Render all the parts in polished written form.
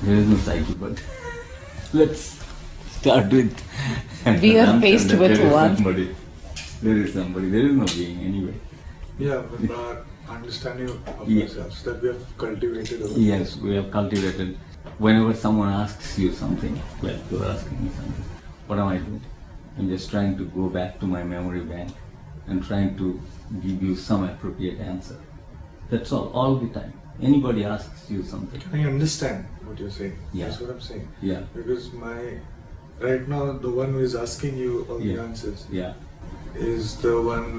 There is no psyche, but let's start with We are faced with one. There is somebody. There is no being anyway. Yeah, but our understanding of Yeah. ourselves that we have cultivated over Yes, we have cultivated. Whenever someone asks you something, well, you're asking me something, what am I doing? I'm just trying to go back to my memory bank and trying to give you some appropriate answer. That's all the time. Anybody asks you something. Can I understand what you're saying? Yeah. That's what I'm saying. Yeah, Because right now, the one who is asking you all the Yeah. answers yeah. is the one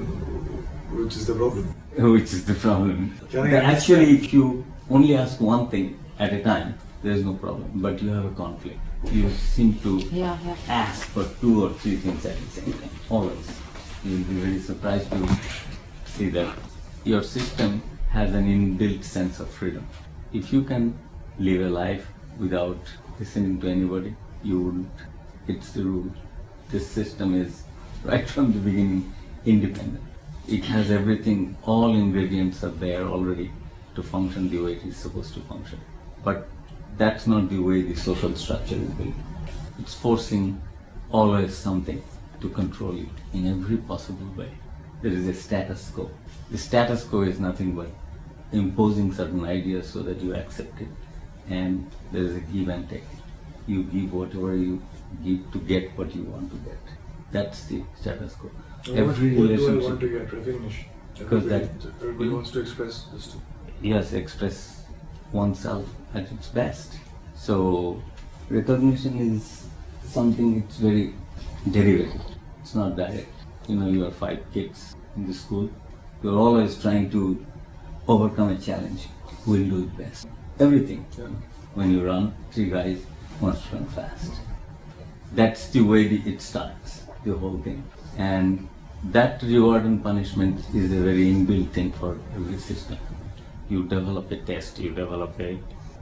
which is the problem. Which is the problem. Can I But actually, if you only ask one thing at a time, there is no problem. But you have a conflict. You seem to Yeah. ask for 2 or 3 things at the same time. Always. You'll be very surprised to see that your system has an inbuilt sense of freedom. If you can live a life without listening to anybody, you wouldn't. It's the rule. This system is, right from the beginning, independent. It has everything, all ingredients are there already to function the way it is supposed to function. But that's not the way the social structure is built. It's forcing always something to control you in every possible way. There is a status quo. The status quo is nothing but imposing certain ideas so that you accept it, and there is a give and take. You give whatever you give to get what you want to get. That's the status quo. Every what do I relationship. want to get? Recognition. Because Everybody wants to express this too. Yes, express oneself at its best. So recognition is something, it's very derivative. It's not direct. You are 5 kids in the school. You're always trying to overcome a challenge. Who will do it best? Everything. Yeah. When you run, 3 guys must run fast. That's the way it starts, the whole thing. And that reward and punishment is a very inbuilt thing for every system. You develop a test, you develop a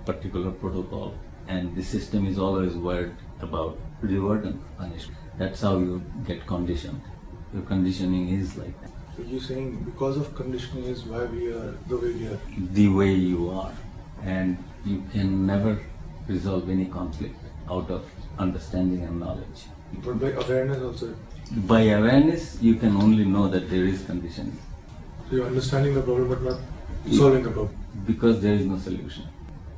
particular protocol, and the system is always worried about reward and punishment. That's how you get conditioned. Your conditioning is like that. So you're saying because of conditioning is why we are the way we are. The way you are, and you can never resolve any conflict out of understanding and knowledge. But by awareness also. By awareness, you can only know that there is conditioning, So you're understanding the problem but not solving the problem. because there is no solution.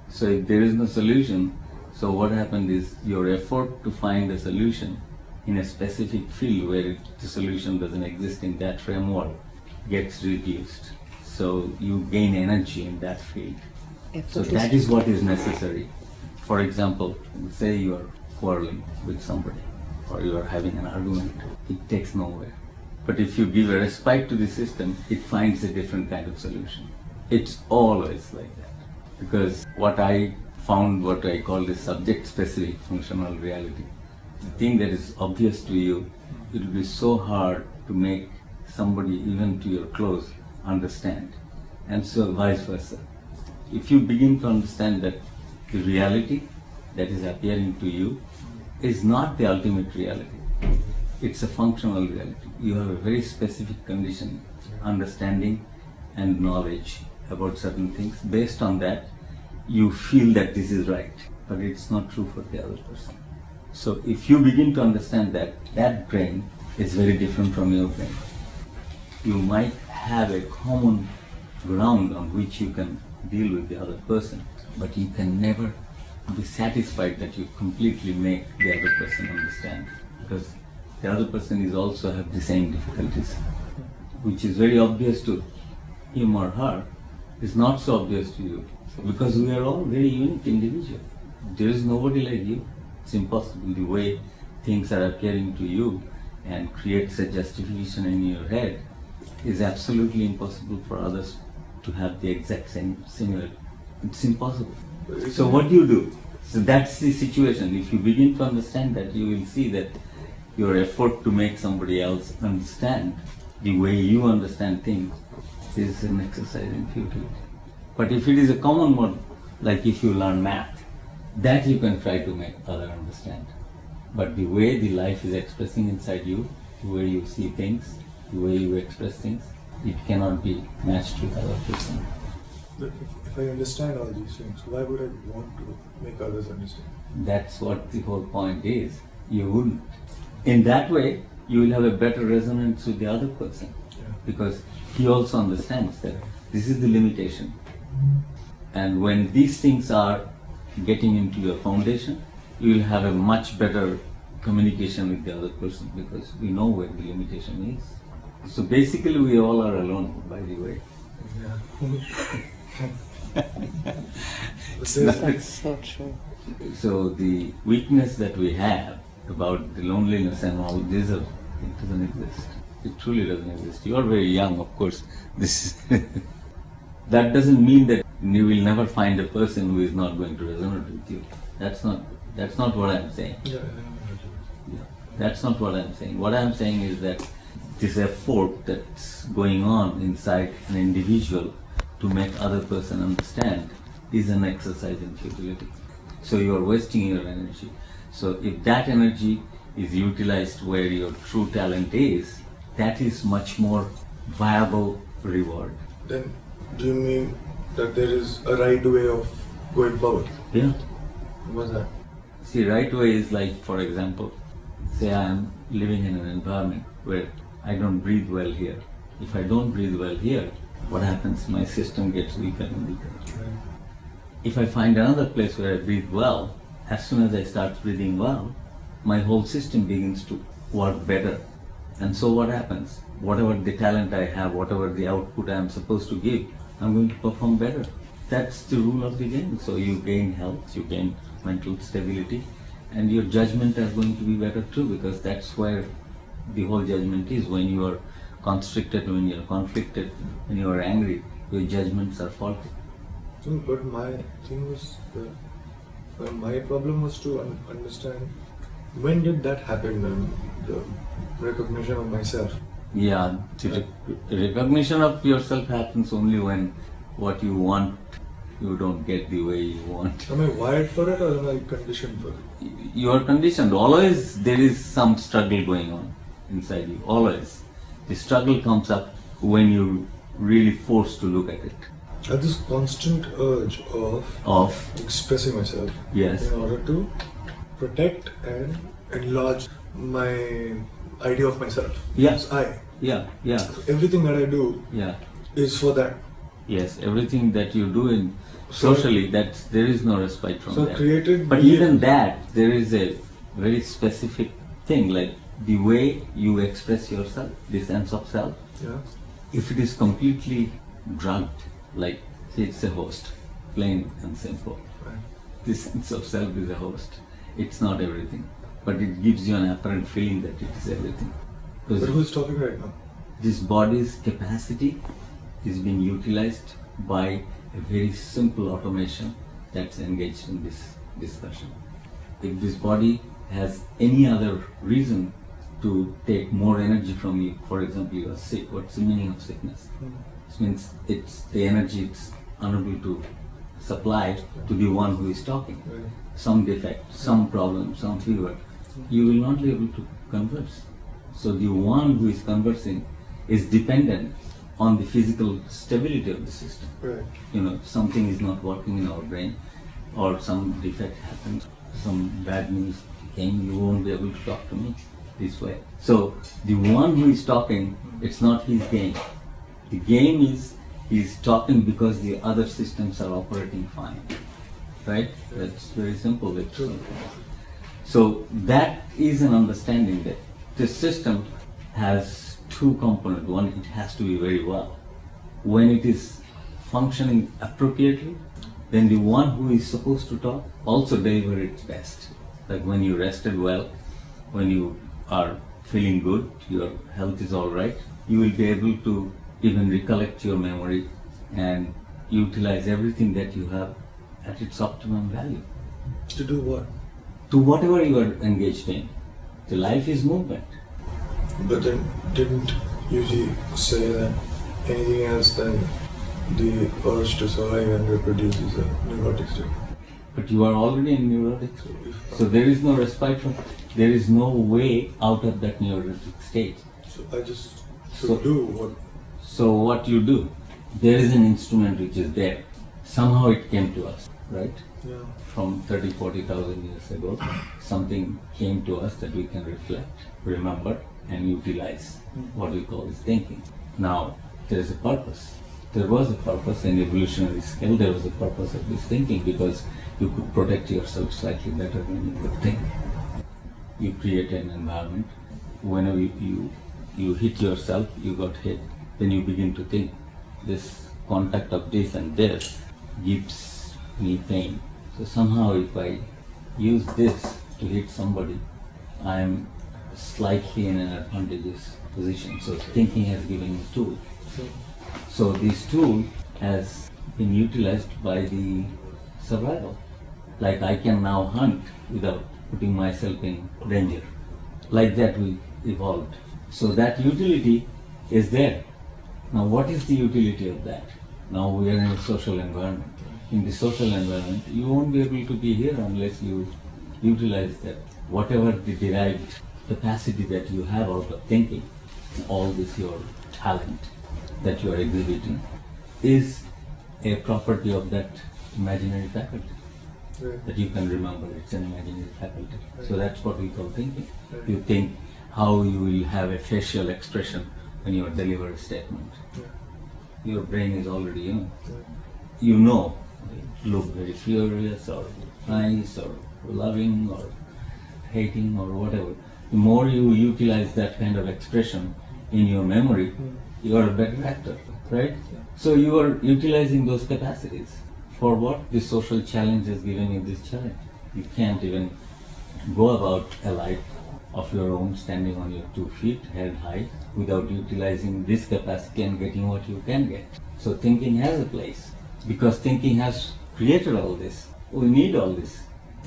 So if there is no solution, so what happened is your effort to find a solution in a specific field where the solution doesn't exist in that framework gets reduced. So you gain energy in that field. So that is what is necessary. For example, say you are quarreling with somebody or you are having an argument. It takes nowhere. But if you give a respite to the system, it finds a different kind of solution. It's always like that. Because what I found, what I call the subject-specific functional reality, the thing that is obvious to you, it will be so hard to make somebody, even to your close, understand. And so vice versa. If you begin to understand that the reality that is appearing to you is not the ultimate reality, it's a functional reality. You have a very specific condition, understanding and knowledge about certain things. Based on that, you feel that this is right, but it's not true for the other person. So if you begin to understand that, that brain is very different from your brain. You might have a common ground on which you can deal with the other person, but you can never be satisfied that you completely make the other person understand, because the other person is also have the same difficulties, which is very obvious to him or her, is not so obvious to you, because we are all very unique individuals. There is nobody like you. It's impossible. The way things are appearing to you and creates a justification in your head is absolutely impossible for others to have the exact same similarity. It's impossible. So what do you do? So that's the situation. If you begin to understand that, you will see that your effort to make somebody else understand the way you understand things is an exercise in futility. But if it is a common mode, like if you learn math, that you can try to make other understand. But the way the life is expressing inside you, the way you see things, the way you express things, it cannot be matched with other person. If if I understand all these things, why would I want to make others understand? That's what the whole point is. You wouldn't. In that way, you will have a better resonance with the other person. Yeah. Because he also understands that this is the limitation. And when these things are getting into your foundation, you will have a much better communication with the other person because we know where the limitation is. So basically we all are alone, by the way. Yeah. That's so true. So the weakness that we have about the loneliness and all this, it doesn't exist. It truly doesn't exist. You are very young, of course. That doesn't mean that you will never find a person who is not going to resonate with you. That's not what I'm saying. Yeah. Yeah. That's not what I'm saying. What I'm saying is that this effort that's going on inside an individual to make other person understand is an exercise in futility. So you are wasting your energy. So if that energy is utilized where your true talent is, that is much more viable reward. Then do you mean that there is a right way of going forward? Yeah. What's that? See, right way is like, for example, say I am living in an environment where I don't breathe well here. If I don't breathe well here, what happens? My system gets weaker and weaker. Right. If I find another place where I breathe well, as soon as I start breathing well, my whole system begins to work better. And so what happens? Whatever the talent I have, whatever the output I am supposed to give, I'm going to perform better. That's the rule of the game. So you gain health, you gain mental stability, and your judgment are going to be better too, because that's where the whole judgment is. When you are constricted, when you are conflicted, when you are angry, your judgments are faulty. But my thing was, my problem was to understand when did that happen then, the recognition of myself. Yeah, the recognition of yourself happens only when what you want, you don't get the way you want. Am I wired for it or am I conditioned for it? You are conditioned. Always there is some struggle going on inside you. Always. The struggle comes up when you really forced to look at it. I have this constant urge of expressing myself, Yes. in order to protect and enlarge my idea of myself. Yes. I. Yeah, yeah, Everything that I do yeah. is for that. Yes, everything that you do in socially, there is no respite from So that. created But being- even that, there is a very specific thing, like the way you express yourself, the sense of self. Yeah. If it is completely drugged, like say it's a host, plain and simple. Right. The sense of self is a host. It's not everything, but it gives you an apparent feeling that it is everything. But Because who's talking right now? this body's capacity is being utilized by a very simple automation that's engaged in this discussion. If this body has any other reason to take more energy from you, for example, you are sick, what's the meaning of sickness? It means it's the energy it's unable to supply to the one who is talking. Right. Some defect, some problem, some fever, you will not be able to converse. So the one who is conversing is dependent on the physical stability of the system. Right. You know, something is not working in our brain, or some defect happens, some bad news came, you won't be able to talk to me this way. So the one who is talking, it's not his game. The game is he's talking because the other systems are operating fine. Right? That's very simple. So that is an understanding that this system has two components. One, it has to be very well. When it is functioning appropriately, then the one who is supposed to talk also deliver its best. Like when you rested well, when you are feeling good, your health is all right, you will be able to even recollect your memory and utilize everything that you have at its optimum value. To do what? To whatever you are engaged in. The life is movement. But then didn't you say that anything else than the urge to survive and reproduce is a neurotic state? But you are already in neurotic state. So there is no respite from, there is no way out of that neurotic state. So I just should So- do what? So what you do, there is an instrument which is there. somehow it came to us, right? Yeah. From 40,000 years ago, something came to us that we can reflect, remember, and utilize. What we call is thinking. Now, there is a purpose. There was a purpose in evolutionary scale. There was a purpose of this thinking because you could protect yourself slightly better when you could think. You create an environment. Whenever you hit yourself, you got hit. Then you begin to think. This contact of this and this gives me pain. So somehow if I use this to hit somebody, I am slightly in an advantageous position. So thinking has given me a tool. So this tool has been utilized by the survival. Like I can now hunt without putting myself in danger. Like that we evolved. So that utility is there. Now what is the utility of that? Now we are in a social environment. In the social environment, you won't be able to be here unless you utilize that. Whatever the derived capacity that you have out of thinking, all this your talent that you are exhibiting, is a property of that imaginary faculty. Right. That you can remember, it's an imaginary faculty. Right. So that's what we call thinking. Right. You think how you will have a facial expression when you deliver a statement. Yeah. Your brain is already, Yeah. you know, look very furious or nice or loving or hating or whatever. The more you utilize that kind of expression in your memory, you are a better actor, right? So you are utilizing those capacities. For what? The social challenge has given you this challenge. You can't even go about a life of your own standing on your 2 feet, head high, without utilizing this capacity and getting what you can get. So thinking has a place, because thinking has created all this. We need all this,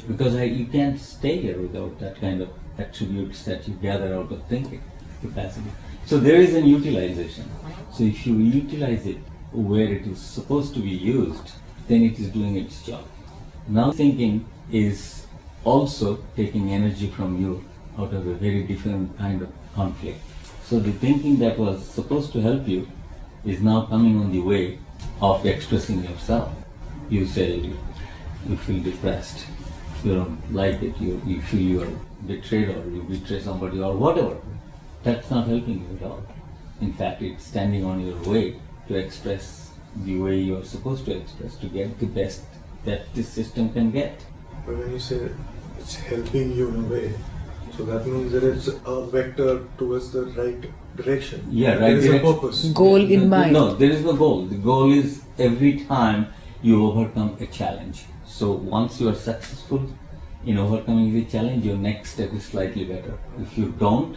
because you can't stay here without that kind of attributes that you gather out of thinking capacity. So there is an utilization. So if you utilize it where it is supposed to be used, then it is doing its job. Now thinking is also taking energy from you out of a very different kind of conflict. So the thinking that was supposed to help you is now coming on the way of expressing yourself. You say you feel depressed, you don't like it, you feel you are betrayed or you betray somebody or whatever. That's not helping you at all. In fact, it's standing on your way to express the way you are supposed to express, to get the best that this system can get. But when you say it's helping you in a way, so that means there is a vector towards the right direction. Yeah, right There is direction. a purpose. Goal in mind. No, there is no goal. The goal is every time you overcome a challenge. So once you are successful in overcoming the challenge, your next step is slightly better. If you don't,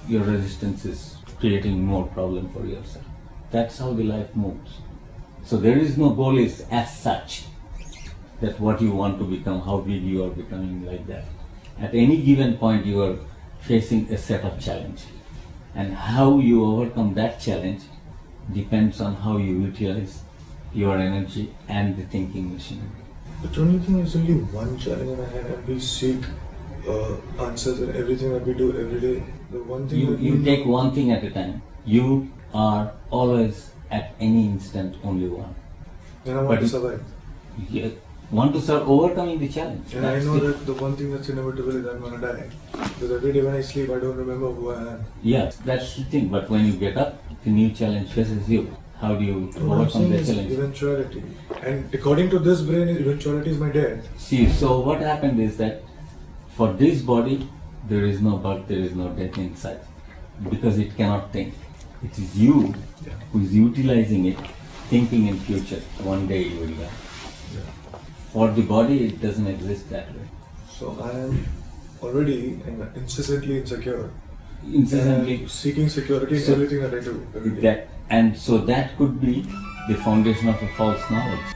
your resistance is creating more problem for yourself. That's how the life moves. So there is no goal is as such that what you want to become, how big you are becoming, like that. At any given point you are facing a set of challenge. And how you overcome that challenge depends on how you utilize your energy and the thinking machinery. But don't you think there's only one challenge in our head and we seek answers in everything that we do every day? The one thing that You we take one thing at a time. You are always at any instant only one. and I want but to it- survive. You want to start overcoming the challenge. And I That's know it. that the one thing that's inevitable is I'm gonna die. Because every day when I sleep, I don't remember who I am. Yeah, that's the thing. But when you get up, the new challenge faces you. How do you What I'm overcome saying the is challenge? eventuality. And according to this brain, eventuality is my death. See, so what happened is that for this body, there is no birth, there is no death inside. Because it cannot think. It is you who is utilizing it, thinking in future. One day you will die. For the body, it doesn't exist that way. So I am already and incessantly insecure. Incessantly, And seeking security in So- everything that I do every day. and so that could be the foundation of a false knowledge.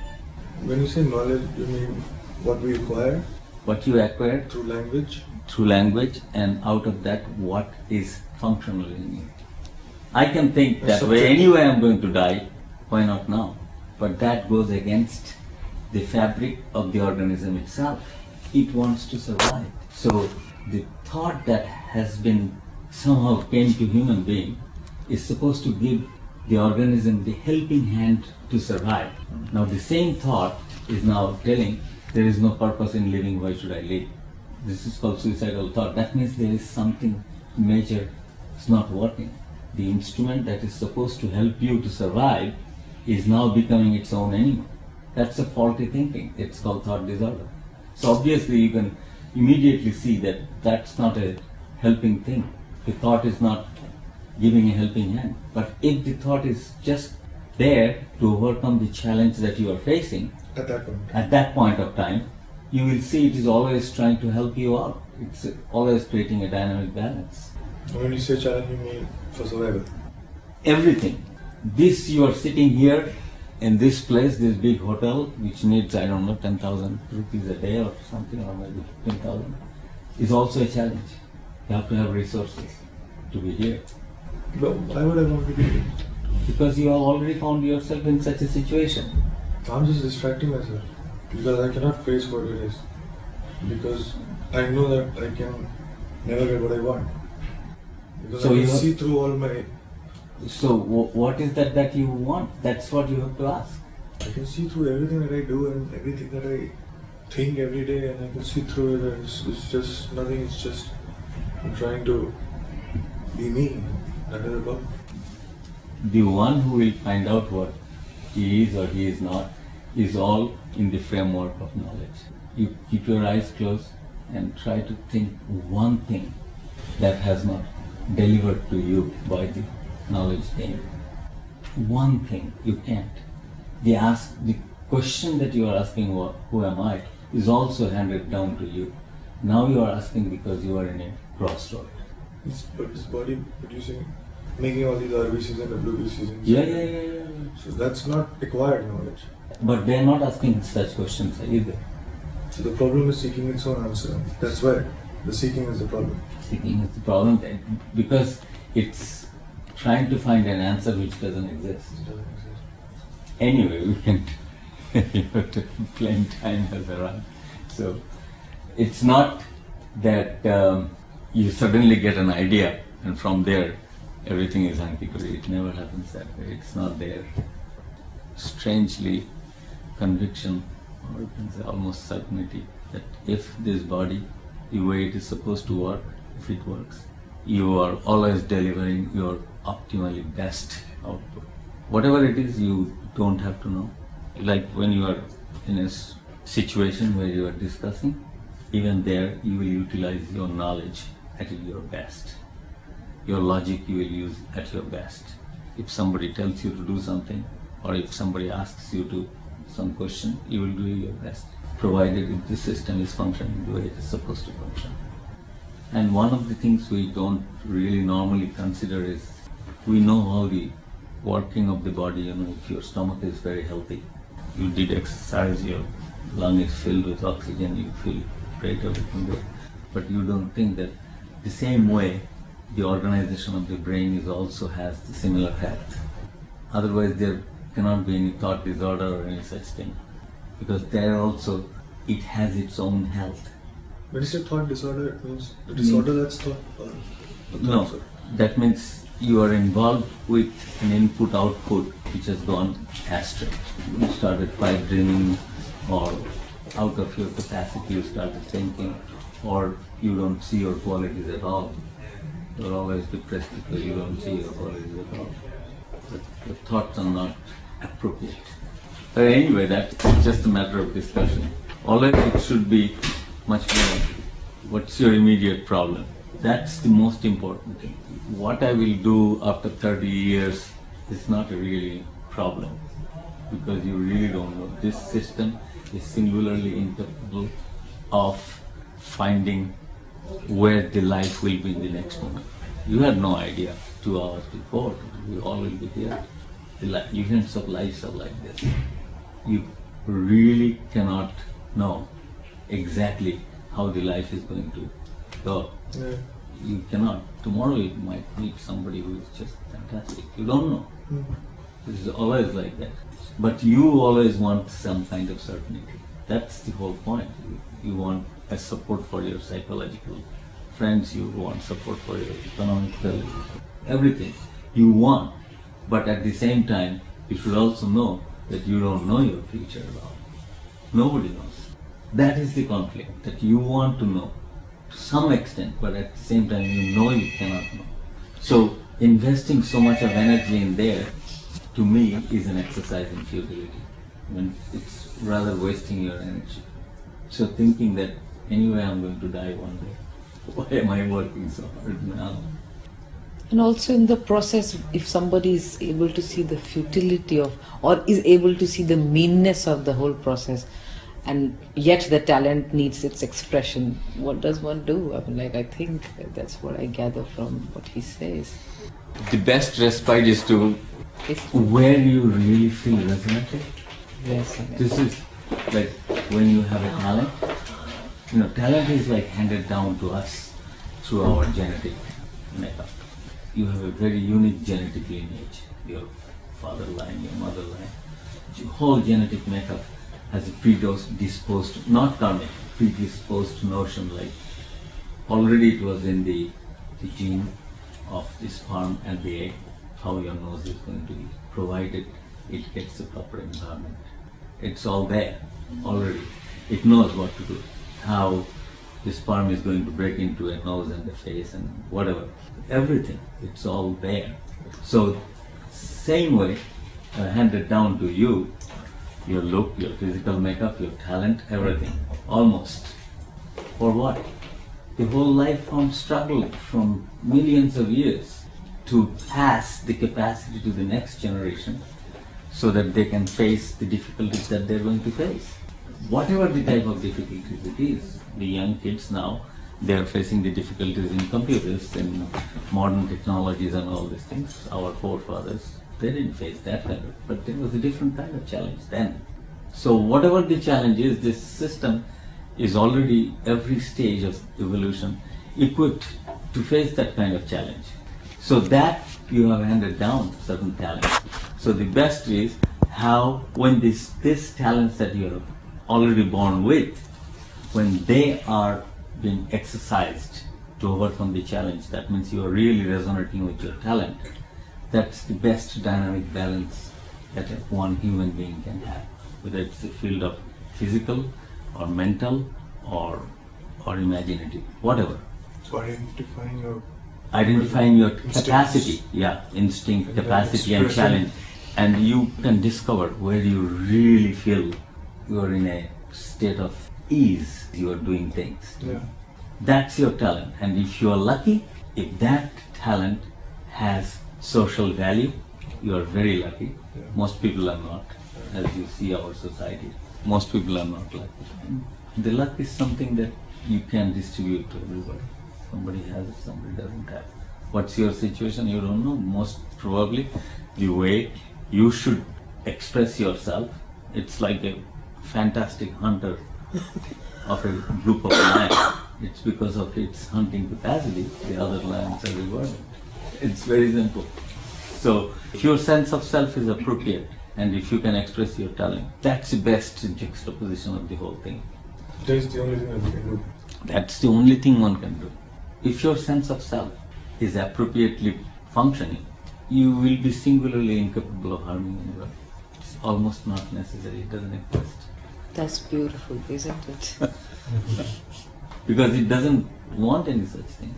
When you say knowledge, you mean what we acquire What you acquired through language? through language, and out of that, what is functional in you. I can think that way, Subjective. anyway I'm going to die, why not now? But that goes against the fabric of the organism itself. It wants to survive. So the thought that has been somehow came to human being is supposed to give the organism the helping hand to survive. Now the same thought is now telling there is no purpose in living, why should I live? This is called suicidal thought. That means there is something major is not working. The instrument that is supposed to help you to survive is now becoming its own enemy. That's a faulty thinking. It's called thought disorder. So obviously you can immediately see that that's not a helping thing. The thought is not giving a helping hand. But if the thought is just there to overcome the challenge that you are facing, at that point of time, you will see it is always trying to help you out. It's always creating a dynamic balance. When you say challenge, you mean for survival? Everything. This, you are sitting here in this place, this big hotel, which needs, 10,000 rupees a day or something, or maybe 15,000, is also a challenge. You have to have resources to be here. But why would I want to be here? Because you have already found yourself in such a situation. I'm just distracting myself because I cannot face what it is. Because I know that I can never get what I want. Because So I you can have- see through all my. So what is that you want? That's what you have to ask. I can see through everything that I do and everything that I think every day, and I can see through it. And it's just nothing. It's just I'm trying to be me. That is the problem. The one who will find out what he is or he is not is all in the framework of knowledge. You keep your eyes closed and try to think one thing that has not delivered to you by the knowledge gain. One thing you can't. The question that you are asking, who am I, is also handed down to you. Now you are asking because you are in a crossroad. But this body producing, making all these RBCs and WBCs. And Yeah. So that's not acquired knowledge. But they are not asking such questions either. So the problem is seeking its own answer. That's why the seeking is the problem. Seeking is the problem because it's trying to find an answer which doesn't exist. It doesn't exist. Anyway, we can plain time has arrived. So it's not that you suddenly get an idea and from there everything is hunky-dory. It never happens that way. It's not there. Strangely, conviction, or you can say almost certainty, that if this body, the way it is supposed to work, if it works, you are always delivering your optimally best output. Whatever it is, you don't have to know. Like when you are in a situation where you are discussing, even there you will utilize your knowledge at your best. Your logic you will use at your best. If somebody tells you to do something, or if somebody asks you to some question, you will do your best, provided if the system is functioning the way it is supposed to function. And one of the things we don't really normally consider is, we know how the working of the body, if your stomach is very healthy, you did exercise, your lung is filled with oxygen, you feel great, everything good. But you don't think that the same way the organization of the brain is also has the similar health. Otherwise there cannot be any thought disorder or any such thing. Because there also it has its own health. When you say thought disorder, it means the disorder that's thought or the No, thoughts that means you are involved with an input-output which has gone astray. You started pipe dreaming, or out of your capacity you started thinking, or you don't see your qualities at all. You're always depressed because you don't see your qualities at all. But the thoughts are not appropriate. But anyway, that's just a matter of discussion. Always it should be much more, what's your immediate problem? That's the most important thing. What I will do after 30 years is not a really problem, because you really don't know. This system is singularly incapable of finding where the life will be in the next moment. You had no idea 2 hours before, we all will be here. The events of life are like this. You really cannot know exactly how the life is going to go. Yeah. You cannot. Tomorrow you might meet somebody who is just fantastic. You don't know. This is always like that. But you always want some kind of certainty. That's the whole point. You want a support for your psychological friends, you want support for your economic, everything. You want. But at the same time, you should also know that you don't know your future at all. Nobody knows. That is the conflict, that you want to know to some extent, but at the same time you know you cannot know. So investing so much of energy in there, to me, is an exercise in futility. I mean, it's rather wasting your energy. So thinking that anyway I'm going to die one day, why am I working so hard now? And also in the process, if somebody is able to see the futility of, or is able to see the meanness of the whole process, and yet the talent needs its expression, what does one do? I mean, like, I think that's what I gather from what he says. The best respite is to It's where you really feel resonated. resonant. This is like when you have a talent. You know, talent is like handed down to us through our genetic makeup. You have a very unique genetic lineage. Your father line, your mother line. Your whole genetic makeup has a predisposed, not karmic, predisposed notion, like already it was in the gene of the sperm and the egg, how your nose is going to be, provided it gets the proper environment. It's all there already. It knows what to do, how the sperm is going to break into a nose and a face and whatever. Everything, it's all there. So, same way, handed down to you, your look, your physical makeup, your talent, everything, almost. For what? The whole life form struggle from millions of years to pass the capacity to the next generation so that they can face the difficulties that they're going to face. Whatever the type of difficulties it is, the young kids now, they're facing the difficulties in computers, in modern technologies and all these things. Our forefathers, they didn't face that kind of, but there was a different kind of challenge then. So whatever the challenge is, this system is already, every stage of evolution, equipped to face that kind of challenge. So that you have handed down certain talents. So the best is how, when this talents that you have already born with, when they are being exercised to overcome the challenge, that means you are really resonating with your talent. That's the best dynamic balance that one human being can have, whether it's a field of physical or mental or imaginative, whatever. So Identifying your instincts. capacity, instinct, And then capacity and expressing. challenge, and you can discover where you really feel you are in a state of ease, you are doing things. Yeah. That's your talent, and if you are lucky, if that talent has social value, you are very lucky. Yeah. Most people are not, as you see our society. Most people are not lucky. The luck is something that you can distribute to everybody. Somebody has it, somebody doesn't have it. What's your situation? You don't know. Most probably, the way you should express yourself, it's like a fantastic hunter of a group of lions. It's because of its hunting capacity, the other lions are rewarded. It's very simple. So, if your sense of self is appropriate, and if you can express your talent, that's the best juxtaposition of the whole thing. That is the only thing that we can do. That's the only thing one can do. If your sense of self is appropriately functioning, you will be singularly incapable of harming anyone. It's almost not necessary, it doesn't exist. That's beautiful, isn't it? Because it doesn't want any such thing.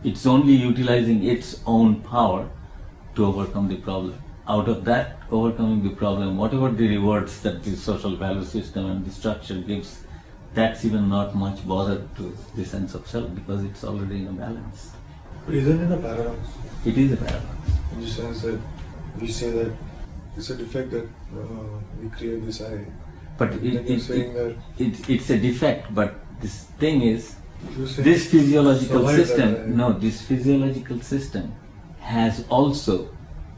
It's only utilizing its own power to overcome the problem. Out of that, overcoming the problem, whatever the rewards that the social value system and the structure gives, that's even not much bother to the sense of self, because it's already in a balance. But isn't it a paradox? It is a paradox. In the sense that we say that it's a defect that we create this I. But Then you're saying that it's a defect, but this thing is, you're saying this physiological survive that system, this physiological system has also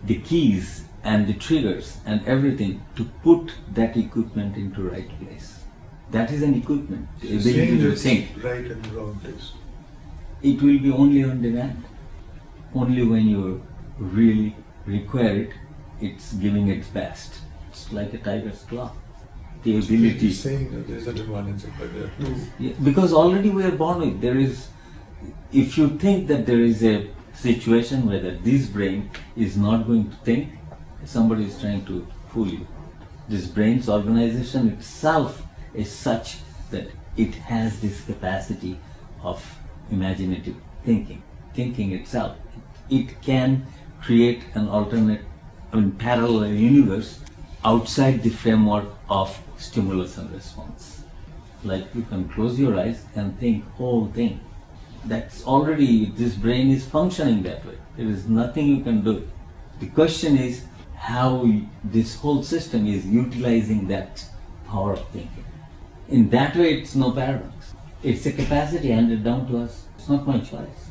the keys and the triggers and everything to put that equipment into right place. That is an equipment, the You're ability saying to it's think. right and wrong place. It will be only on demand. Only when you really require it, it's giving its best. It's like a tiger's claw. The ability. You're saying that there's a advantage of that. Yeah, because already we are born with, there is, if you think that there is a situation where this brain is not going to think, somebody is trying to fool you. This brain's organization itself is such that it has this capacity of imaginative thinking itself. It can create an alternate, parallel universe outside the framework of stimulus and response. Like you can close your eyes and think whole thing. That's already, this brain is functioning that way. There is nothing you can do. The question is how this whole system is utilizing that power of thinking. In that way, it's no paradox. It's a capacity handed down to us. It's not my choice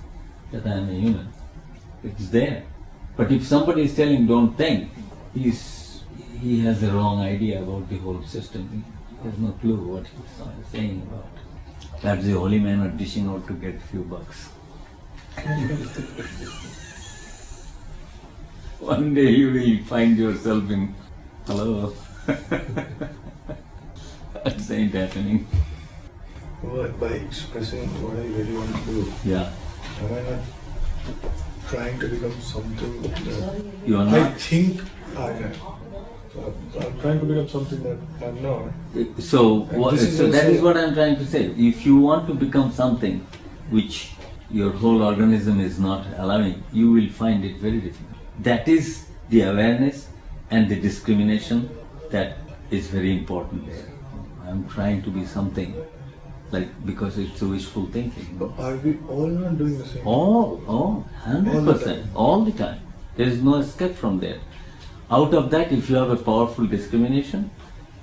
that I am a human. It's there. But if somebody is telling don't think, he has a wrong idea about the whole system. He has no clue what he's saying about. That's the holy man are dishing out to get a few bucks. One day you will find yourself in, hello. That ain't happening. Well, by expressing what I really want to do, Yeah. am I not trying to become something that You are I not. think I am? So I'm trying to become something that I'm not. So, And this is that also- is what I'm trying to say. If you want to become something which your whole organism is not allowing, you will find it very difficult. That is the awareness and the discrimination that is very important there. I'm trying to be something, like, because it's a wishful thinking. But are we all not doing the same? Oh, 100%, all the time. There is no escape from there. Out of that, if you have a powerful discrimination,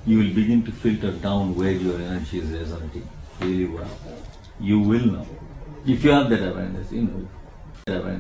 you will begin to filter down where your energy is resonating really well. You will know. If you have that awareness, you know.